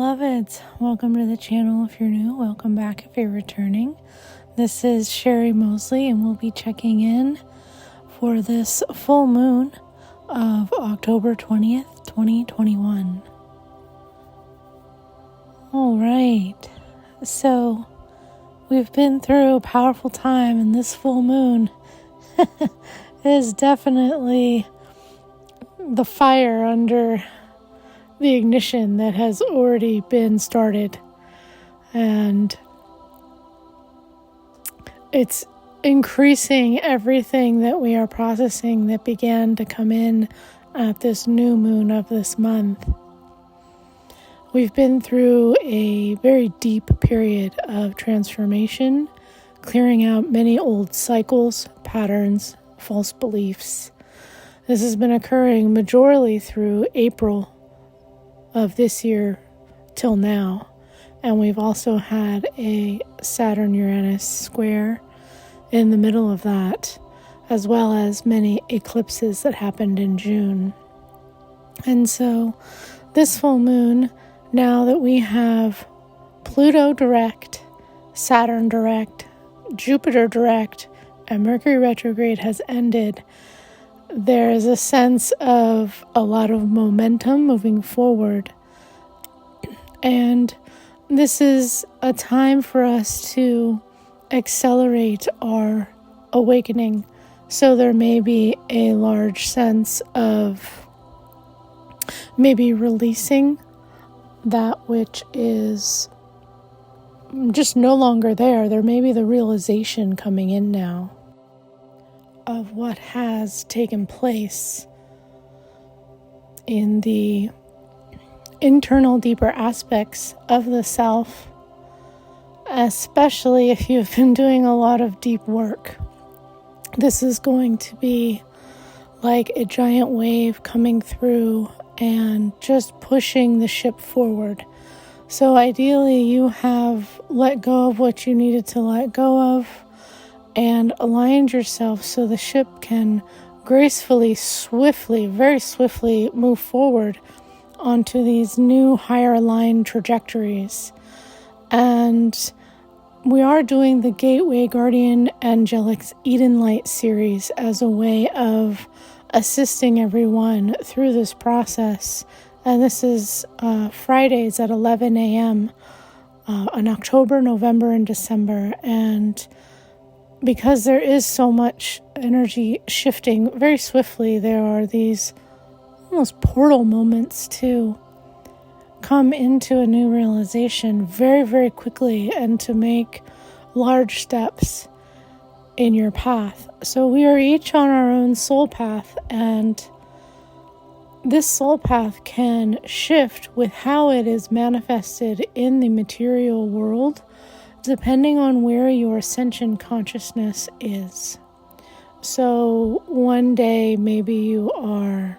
beloveds, welcome to the channel if you're new, welcome back if you're returning. This is Sherry Mosley and we'll be checking in for this full moon of October 20th, 2021. Alright, so we've been through a powerful time and this full moon is definitely the fire under the ignition that has already been started, and it's increasing everything that we are processing that began to come in at this new moon of this month. We've been through a very deep period of transformation, clearing out many old cycles, patterns, false beliefs. This has been occurring majorly through April of this year till now, and we've also had a Saturn-Uranus square in the middle of that, as well as many eclipses that happened in June. And so this full moon, now that we have Pluto direct, Saturn direct, Jupiter direct, and Mercury retrograde has ended, there is a sense of a lot of momentum moving forward. And this is a time for us to accelerate our awakening. So there may be a large sense of maybe releasing that which is just no longer there. There may be the realization coming in now of what has taken place in the internal, deeper aspects of the self, especially if you've been doing a lot of deep work. This is going to be like a giant wave coming through and just pushing the ship forward. So ideally, you have let go of what you needed to let go of and aligned yourself so the ship can gracefully, swiftly, very swiftly move forward onto these new higher aligned trajectories. And we are doing the Gateway Guardian Angelics Eden Light series as a way of assisting everyone through this process. And this is Fridays at 11 a.m. In October, November, and December. And because there is so much energy shifting very swiftly, there are these almost portal moments to come into a new realization very, very quickly and to make large steps in your path. So we are each on our own soul path, and this soul path can shift with how it is manifested in the material world, depending on where your ascension consciousness is. So one day maybe you are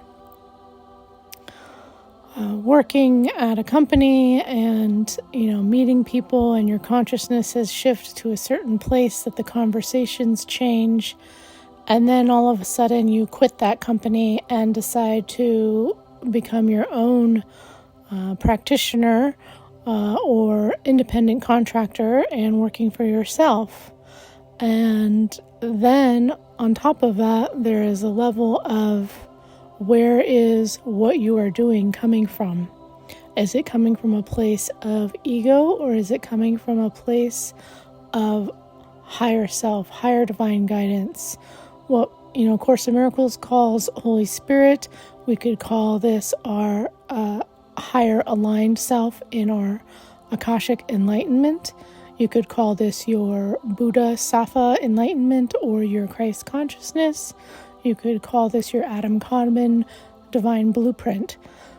working at a company and meeting people, and your consciousness has shifted to a certain place that the conversations change, and then all of a sudden you quit that company and decide to become your own practitioner or independent contractor and working for yourself. And then on top of that, there is a level of where is what you are doing coming from? Is it coming from a place of ego, or is it coming from a place of higher self, higher divine guidance? What Course in Miracles calls Holy Spirit. We could call this our higher aligned self in our Akashic Enlightenment. You could call this your Buddha Sattva Enlightenment or your Christ Consciousness. You could call this your Adam Kadmon Divine Blueprint.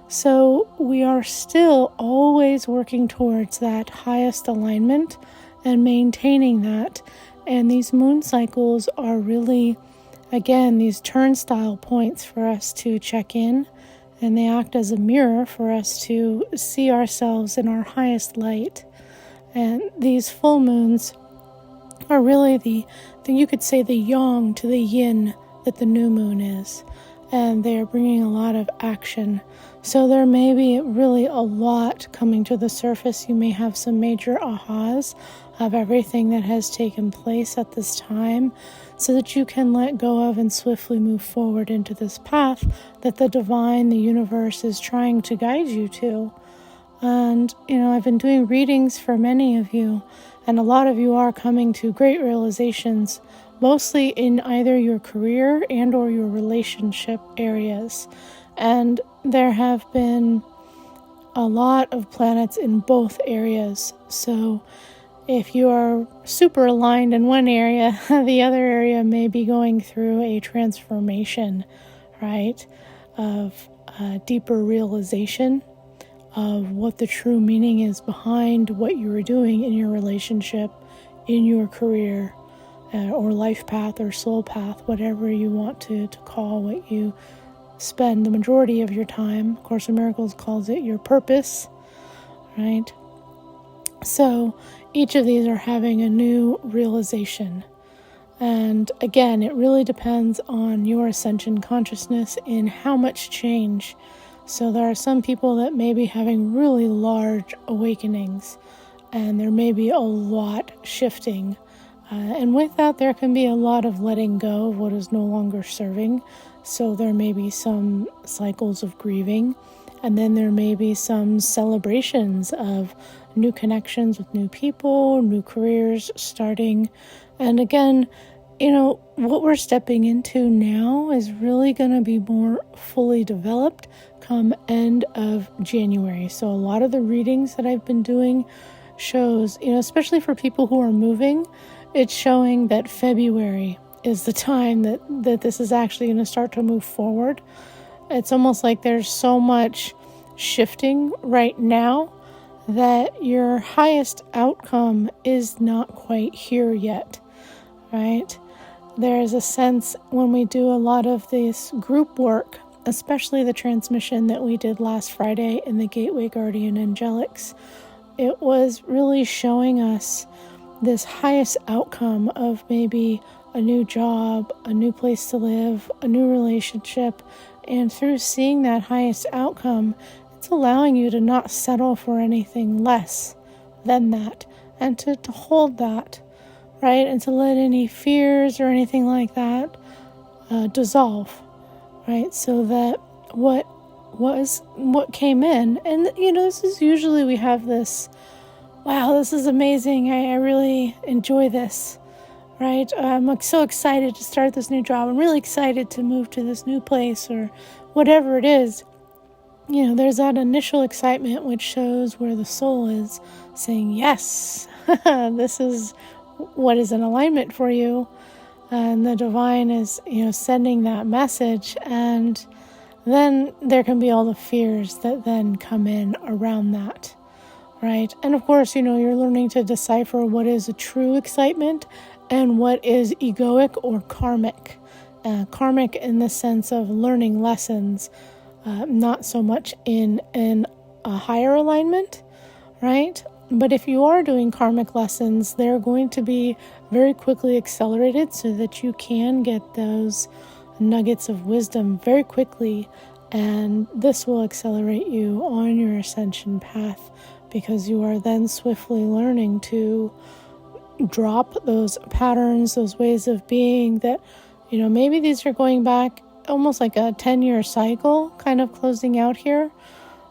So we are still always working towards that highest alignment and maintaining that. And these moon cycles are really, again, these turnstile points for us to check in, and they act as a mirror for us to see ourselves in our highest light. And these full moons are really you could say the yang to the yin that the new moon is. and they're bringing a lot of action. So there may be really a lot coming to the surface. You may have some major ahas of everything that has taken place at this time, so that you can let go of and swiftly move forward into this path that the divine, the universe, is trying to guide you to. And, I've been doing readings for many of you, and a lot of you are coming to great realizations, mostly in either your career and or your relationship areas. And there have been a lot of planets in both areas. So if you are super aligned in one area, the other area may be going through a transformation, right, of a deeper realization of what the true meaning is behind what you are doing in your relationship, in your career, or life path or soul path, whatever you want to call what you spend the majority of your time. Course in Miracles calls it your purpose, right? So each of these are having a new realization. And again, it really depends on your ascension consciousness in how much change. So there are some people that may be having really large awakenings, and there may be a lot shifting. And with that, there can be a lot of letting go of what is no longer serving. So there may be some cycles of grieving, and then there may be some celebrations of new connections with new people, new careers starting. And again, what we're stepping into now is really going to be more fully developed come end of January. So a lot of the readings that I've been doing shows, especially for people who are moving, it's showing that February is the time that this is actually going to start to move forward. It's almost like there's so much shifting right now that your highest outcome is not quite here yet, right? There's a sense when we do a lot of this group work, especially the transmission that we did last Friday in the Gateway Guardian Angelics, it was really showing us this highest outcome of maybe a new job, a new place to live, a new relationship. And through seeing that highest outcome, it's allowing you to not settle for anything less than that, and to hold that, right? And to let any fears or anything like that dissolve, right? So that what came in, and this is usually we have this, wow, this is amazing, I really enjoy this, right? I'm so excited to start this new job. I'm really excited to move to this new place, or whatever it is. There's that initial excitement which shows where the soul is saying, yes, this is what is in alignment for you. And the divine is, sending that message. And then there can be all the fears that then come in around that, right? And of course, you're learning to decipher what is a true excitement and what is egoic or karmic. Karmic in the sense of learning lessons, not so much in a higher alignment, right? But if you are doing karmic lessons, they're going to be very quickly accelerated so that you can get those nuggets of wisdom very quickly. And this will accelerate you on your ascension path, because you are then swiftly learning to drop those patterns, those ways of being that, maybe these are going back almost like a 10-year cycle kind of closing out here,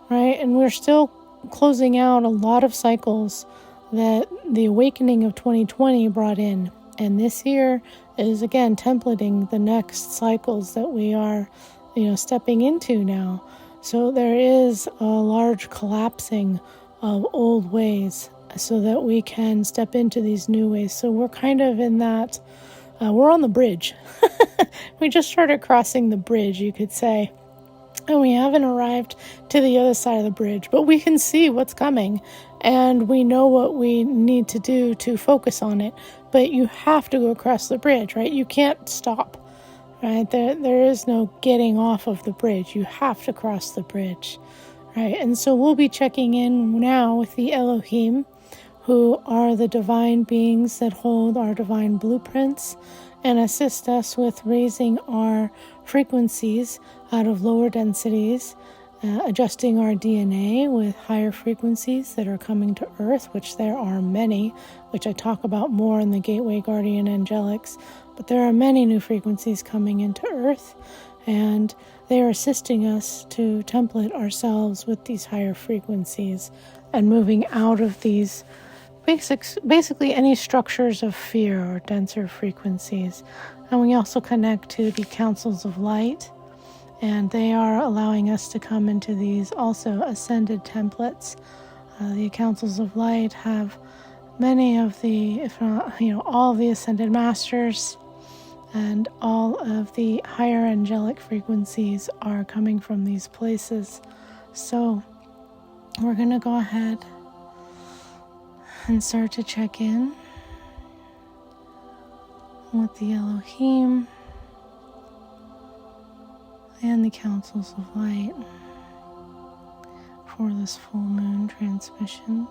right? And we're still closing out a lot of cycles that the awakening of 2020 brought in. And this year is, again, templating the next cycles that we are, stepping into now. So there is a large collapsing of old ways so that we can step into these new ways. So we're kind of in that, we're on the bridge. We just started crossing the bridge, you could say. And we haven't arrived to the other side of the bridge, but we can see what's coming, and we know what we need to do to focus on it. But you have to go across the bridge, right? You can't stop, right? There is no getting off of the bridge. You have to cross the bridge, right? And so we'll be checking in now with the Elohim, who are the divine beings that hold our divine blueprints and assist us with raising our frequencies out of lower densities, adjusting our DNA with higher frequencies that are coming to Earth, which there are many, which I talk about more in the Gateway Guardian Angelics. But there are many new frequencies coming into Earth, and they are assisting us to template ourselves with these higher frequencies and moving out of these basically any structures of fear or denser frequencies. And we also connect to the councils of light, and they are allowing us to come into these also ascended templates. The councils of light have many of the, if not, all of the ascended masters, and all of the higher angelic frequencies are coming from these places. So we're going to go ahead and start to check in with the Elohim and the councils of light for this full moon transmission.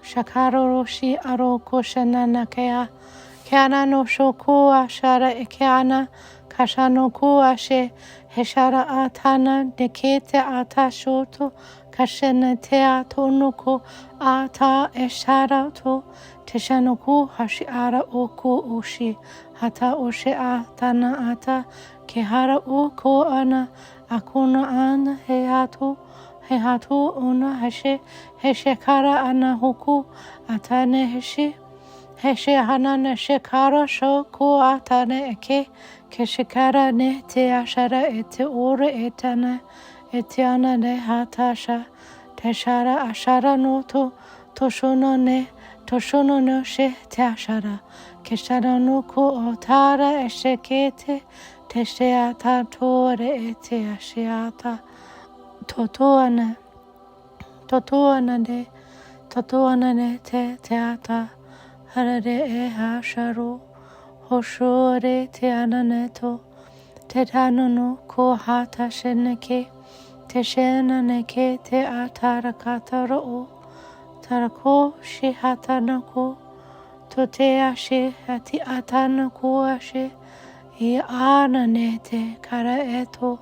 Shakaro roshi aro koshanana kea keana no shoku ashara ekeana kashano ku ashe heshara atana nekete ata shoto kashene te atonoko ata eshara to teshanoku hashiara oku oshi hata oshe atana ata kehara oko ana akuna ana hehatu ona heshekara ana hoku atane heshe hanane shekara shoko atane eke keshekara ne te ashara ete ore etana etiana ne hatasha teshara ashara no to toshono no she te ashara keshara no ko otara eshekete tesheata tore ete ashiata totoana ne te teata harare e hasharo hoshore te ananeto te tanono ko hata sheneke te shenaneke te atarakataro o tarako shi hatanako to te ashe hati atanako ashe I anane te kara eto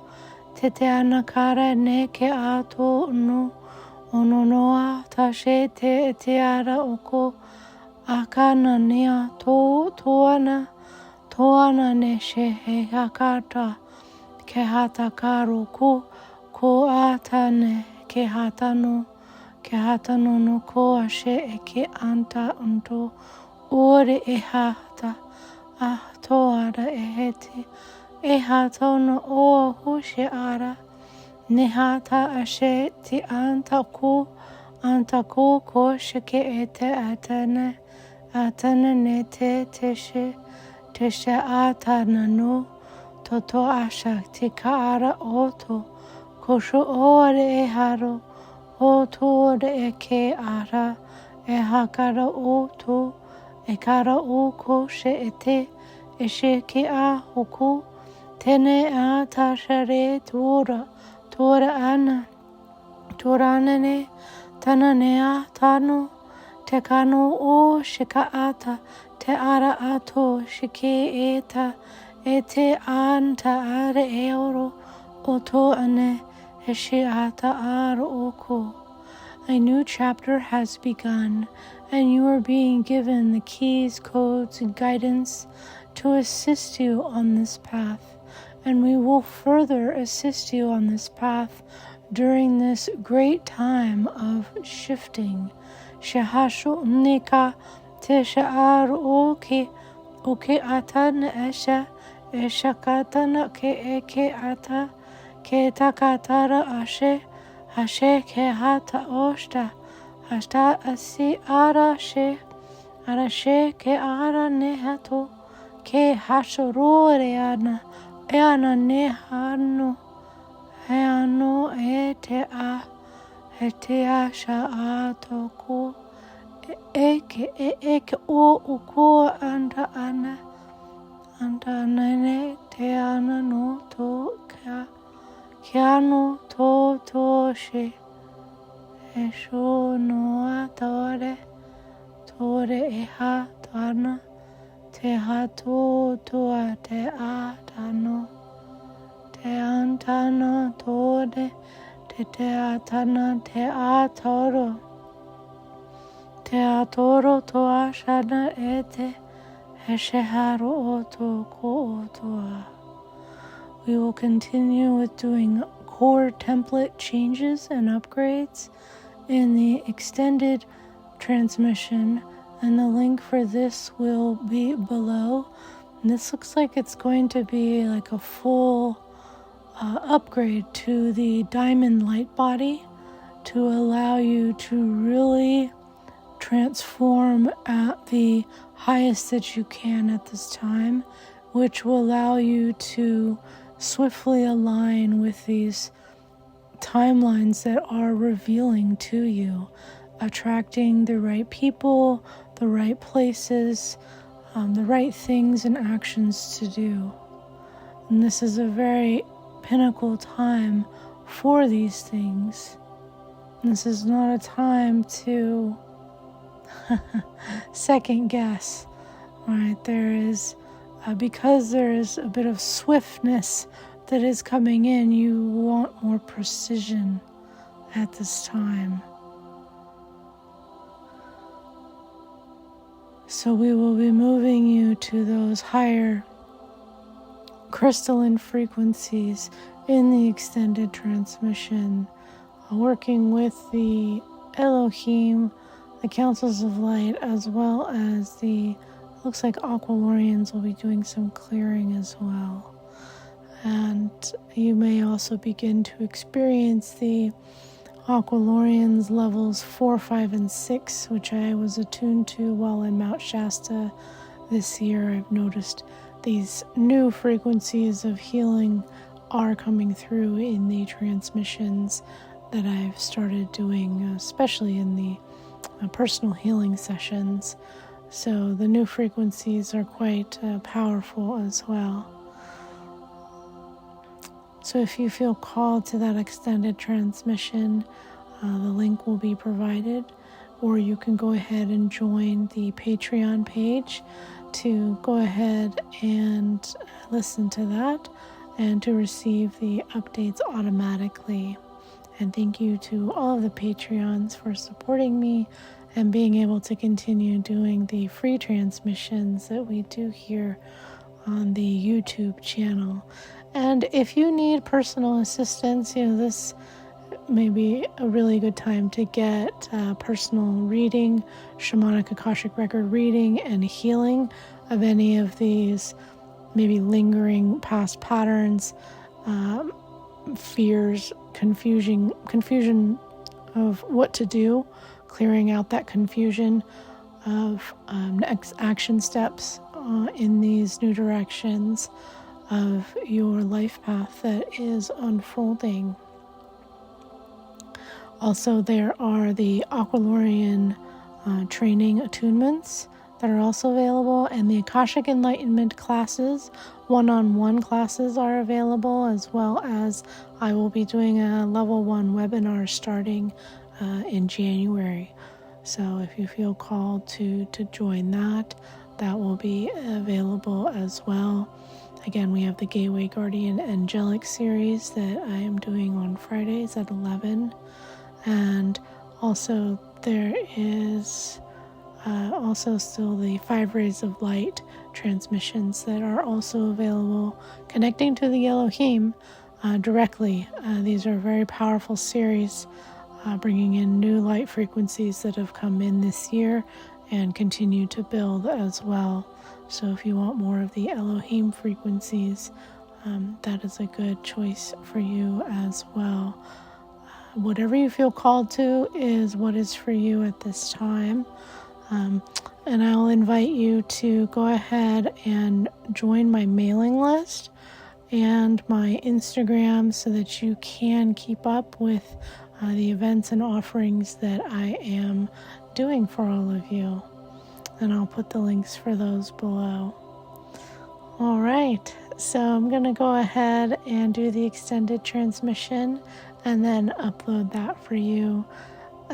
te anakara ne ke ato no ono noa tashe te ara oko akana nia toana ne she he hakata ke hata karo ko atane ke hatano no ko ashe eke anta unto ore e hata toara ehete ehatono o hushe ara nehata ashe ti anta ko shike ete atane ne te teshe atana no toto asha ti kara oto kosho ore eharo oto ore eke ara ehakara oto ekara oko she ete eshe ke a hoku tene a tashare tora ana toranene tanane a tano te kano o shika ata te ara ato shike eta ete anta are eoro oto ane eshe ata aro oko. A new chapter has begun, and you are being given the keys, codes, and guidance to assist you on this path, and we will further assist you on this path during this great time of shifting. Shehasho nika te sha'ar oke atan esha katana ke eke ata ke takatara ashe ke hata oshta hasta asi arashe ke ara nehato ke hashorore ana nehano ete asha atoko eke o uko anda nene te ana no to kiano to she esho no atore eha tana te hato toa te atano, te antana tode, te atana te atoro, te atoro toa shana ete, hesheharo oto ko otoa. We will continue with doing core template changes and upgrades in the extended transmission, and the link for this will be below. And this looks like it's going to be like a full upgrade to the diamond light body to allow you to really transform at the highest that you can at this time, which will allow you to swiftly align with these timelines that are revealing to you, attracting the right people, the right places, the right things and actions to do. And this is a very pinnacle time for these things. This is not a time to second guess, right? There is, because there is a bit of swiftness that is coming in, you want more precision at this time. So we will be moving you to those higher crystalline frequencies in the extended transmission, working with the Elohim, the Councils of Light, as well as looks like Aqualorians will be doing some clearing as well. And you may also begin to experience the Aqualorians levels 4, 5, and 6, which I was attuned to while in Mount Shasta this year. I've noticed these new frequencies of healing are coming through in the transmissions that I've started doing, especially in the personal healing sessions. So the new frequencies are quite powerful as well. So if you feel called to that extended transmission, the link will be provided, or you can go ahead and join the Patreon page to go ahead and listen to that and to receive the updates automatically. And thank you to all of the Patreons for supporting me and being able to continue doing the free transmissions that we do here on the YouTube channel. And if you need personal assistance, this may be a really good time to get personal reading, Shamanic Akashic Record reading, and healing of any of these maybe lingering past patterns, fears, confusion of what to do, clearing out that confusion of next action steps in these new directions of your life path that is unfolding. Also, there are the Aqualorian training attunements that are also available, and the Akashic Enlightenment classes, one-on-one classes are available, as well as I will be doing a level 1 webinar starting in January. So if you feel called to join that will be available as well. Again, we have the Gateway Guardian Angelics series that I am doing on Fridays at 11. And also there is also still the 5 Rays of Light transmissions that are also available, connecting to the Elohim directly. These are very powerful series, bringing in new light frequencies that have come in this year and continue to build as well. So if you want more of the Elohim frequencies, that is a good choice for you as well. Whatever you feel called to is what is for you at this time. And I'll invite you to go ahead and join my mailing list and my Instagram so that you can keep up with the events and offerings that I am doing for all of you. And I'll put the links for those below. All right, so I'm going to go ahead and do the extended transmission and then upload that for you.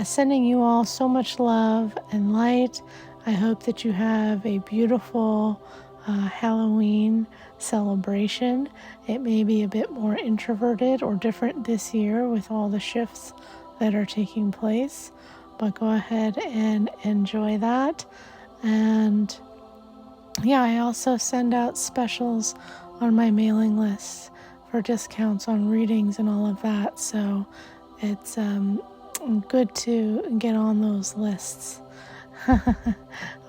Sending you all so much love and light. I hope that you have a beautiful Halloween celebration. It may be a bit more introverted or different this year with all the shifts that are taking place, but go ahead and enjoy that. And yeah, I also send out specials on my mailing list for discounts on readings and all of that, so it's good to get on those lists.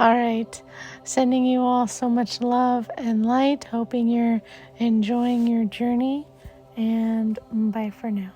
All right, sending you all so much love and light, hoping you're enjoying your journey, and bye for now.